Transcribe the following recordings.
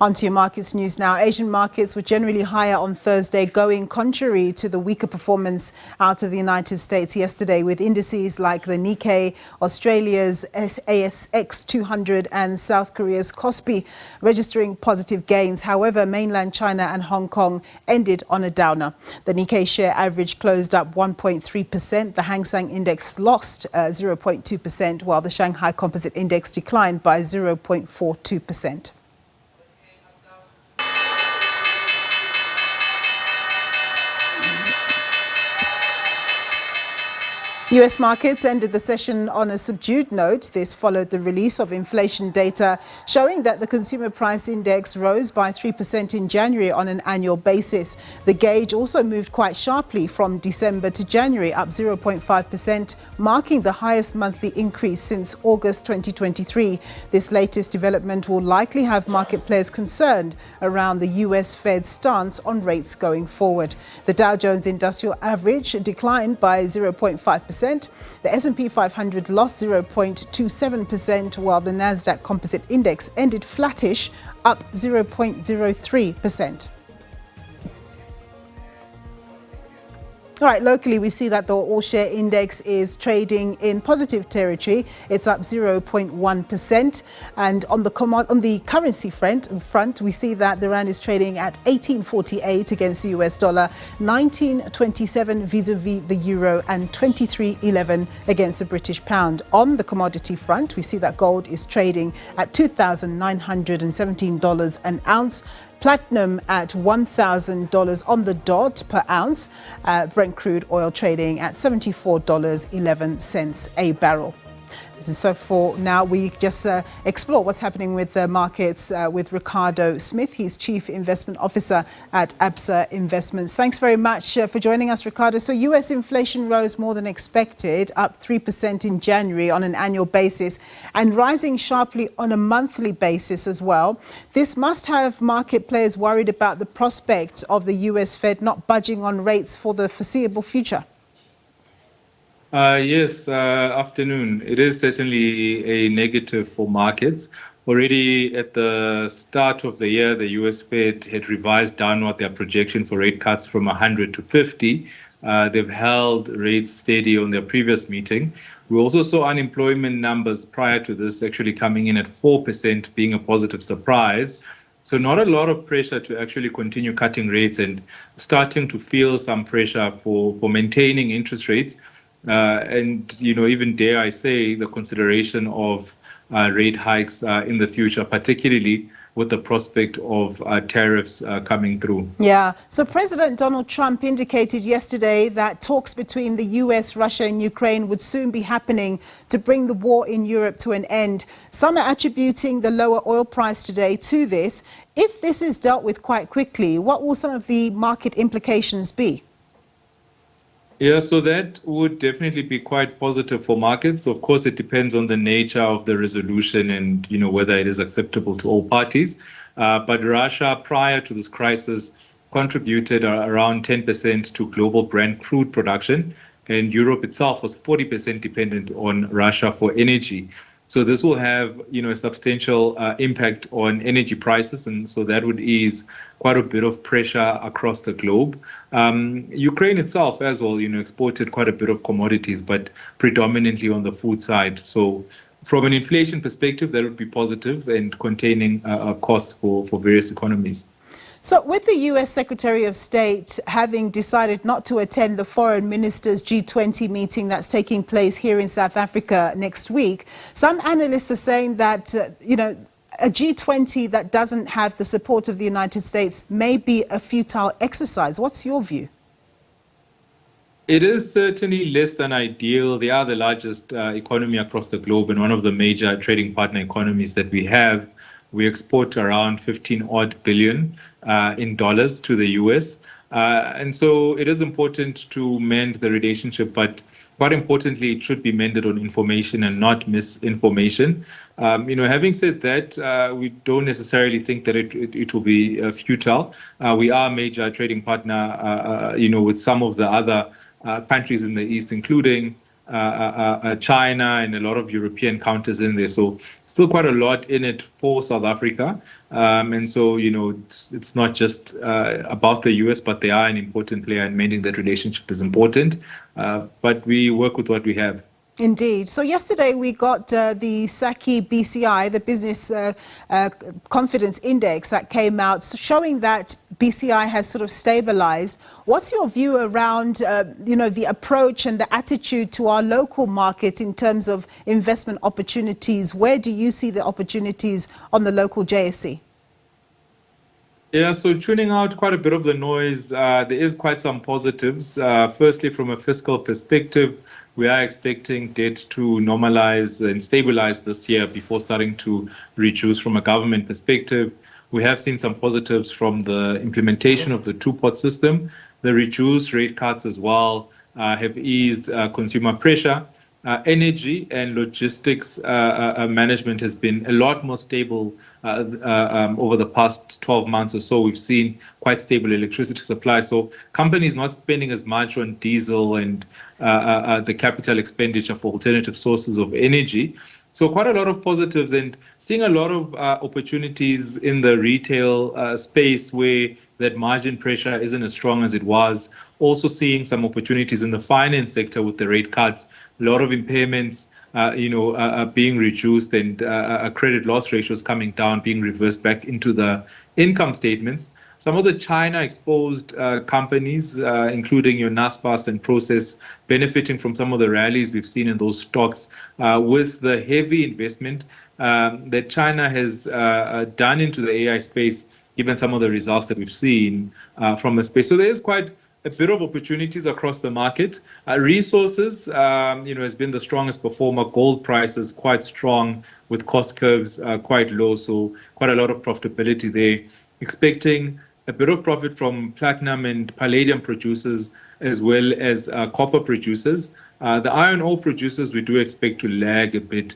On to your markets news now. Asian markets were generally higher on Thursday, going contrary to the weaker performance out of the United States yesterday, with indices like the Nikkei, Australia's ASX 200 and South Korea's Kospi registering positive gains. However, mainland China and Hong Kong ended on a downer. The Nikkei share average closed up 1.3%. The Hang Seng Index lost 0.2%, while the Shanghai Composite Index declined by 0.42%. US markets ended the session on a subdued note. This followed the release of inflation data showing that the consumer price index rose by 3% in January on an annual basis. The gauge also moved quite sharply from December to January, up 0.5%, marking the highest monthly increase since August 2023. This latest development will likely have market players concerned around the US Fed's stance on rates going forward. The Dow Jones Industrial Average declined by 0.5%. The S&P 500 lost 0.27%, while the Nasdaq Composite Index ended flattish, up 0.03%. All right, locally, we see that the all-share index is trading in positive territory. It's up 0.1%. And on the currency front, we see that the rand is trading at 18.48 against the US dollar, 19.27 vis-a-vis the euro, and 23.11 against the British pound. On the commodity front, we see that gold is trading at $2,917 an ounce. Platinum at $1,000 on the dot per ounce. Brent crude oil trading at $74.11 a barrel. So for now, we just explore what's happening with the markets with Ricardo Smith. He's Chief Investment Officer at ABSA Investments. Thanks very much for joining us, Ricardo. So US inflation rose more than expected, up 3% in January on an annual basis and rising sharply on a monthly basis as well. This must have market players worried about the prospect of the US Fed not budging on rates for the foreseeable future. Yes, afternoon. It is certainly a negative for markets. Already at the start of the year, the US Fed had revised downward their projection for rate cuts from 100 to 50. They've held rates steady on their previous meeting. We also saw unemployment numbers prior to this actually coming in at 4%, being a positive surprise. So not a lot of pressure to actually continue cutting rates and starting to feel some pressure for maintaining interest rates. And, even dare I say, the consideration of rate hikes in the future, particularly with the prospect of tariffs coming through. Yeah. So President Donald Trump indicated yesterday that talks between the US, Russia and Ukraine would soon be happening to bring the war in Europe to an end. Some are attributing the lower oil price today to this. If this is dealt with quite quickly, what will some of the market implications be? Yeah, so that would definitely be quite positive for markets. Of course, it depends on the nature of the resolution and, whether it is acceptable to all parties. But Russia, prior to this crisis, contributed around 10% to global Brent crude production. And Europe itself was 40% dependent on Russia for energy. So this will have, a substantial impact on energy prices, and so that would ease quite a bit of pressure across the globe. Ukraine itself as well, exported quite a bit of commodities, but predominantly on the food side. So from an inflation perspective, that would be positive and containing costs for various economies. So with the US Secretary of State having decided not to attend the Foreign Ministers G20 meeting that's taking place here in South Africa next week, some analysts are saying that, a G20 that doesn't have the support of the United States may be a futile exercise. What's your view? It is certainly less than ideal. They are the largest economy across the globe and one of the major trading partner economies that we have. We export around 15 odd billion in dollars to the US. And so it is important to mend the relationship, but quite importantly, it should be mended on information and not misinformation. Having said that, we don't necessarily think that it will be futile. We are a major trading partner, with some of the other countries in the East, including China and a lot of European counters in there. So still quite a lot in it for South Africa. And so, it's not just about the US, but they are an important player, and maintaining that relationship is important. But we work with what we have. Indeed. So yesterday we got the SABC BCI, the Business Confidence Index that came out, showing that BCI has sort of stabilized. What's your view around, the approach and the attitude to our local market in terms of investment opportunities? Where do you see the opportunities on the local JSE? Yeah, so tuning out quite a bit of the noise, there is quite some positives. Firstly, from a fiscal perspective, we are expecting debt to normalize and stabilize this year before starting to reduce from a government perspective. We have seen some positives from the implementation of the two-pot system. The reduced rate cuts as well have eased consumer pressure. Energy and logistics management has been a lot more stable over the past 12 months or so. We've seen quite stable electricity supply. So companies not spending as much on diesel and the capital expenditure for alternative sources of energy. So quite a lot of positives, and seeing a lot of opportunities in the retail space where that margin pressure isn't as strong as it was. Also seeing some opportunities in the finance sector with the rate cuts, a lot of impairments, being reduced, and credit loss ratios coming down, being reversed back into the income statements. Some of the China-exposed companies, including your Naspers and Process, benefiting from some of the rallies we've seen in those stocks with the heavy investment that China has done into the AI space, given some of the results that we've seen from the space. So there is quite a bit of opportunities across the market. Resources, has been the strongest performer. Gold prices quite strong with cost curves quite low, so quite a lot of profitability there. Expecting a bit of profit from platinum and palladium producers as well as copper producers. The iron ore producers we do expect to lag a bit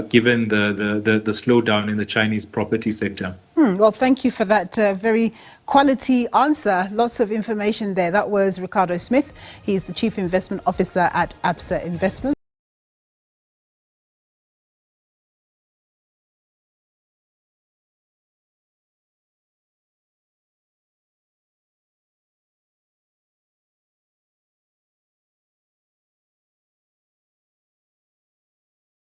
given the slowdown in the Chinese property sector. Well, thank you for that very quality answer. Lots of information there. That was Ricardo Smith. He's the Chief Investment Officer at Absa Investments.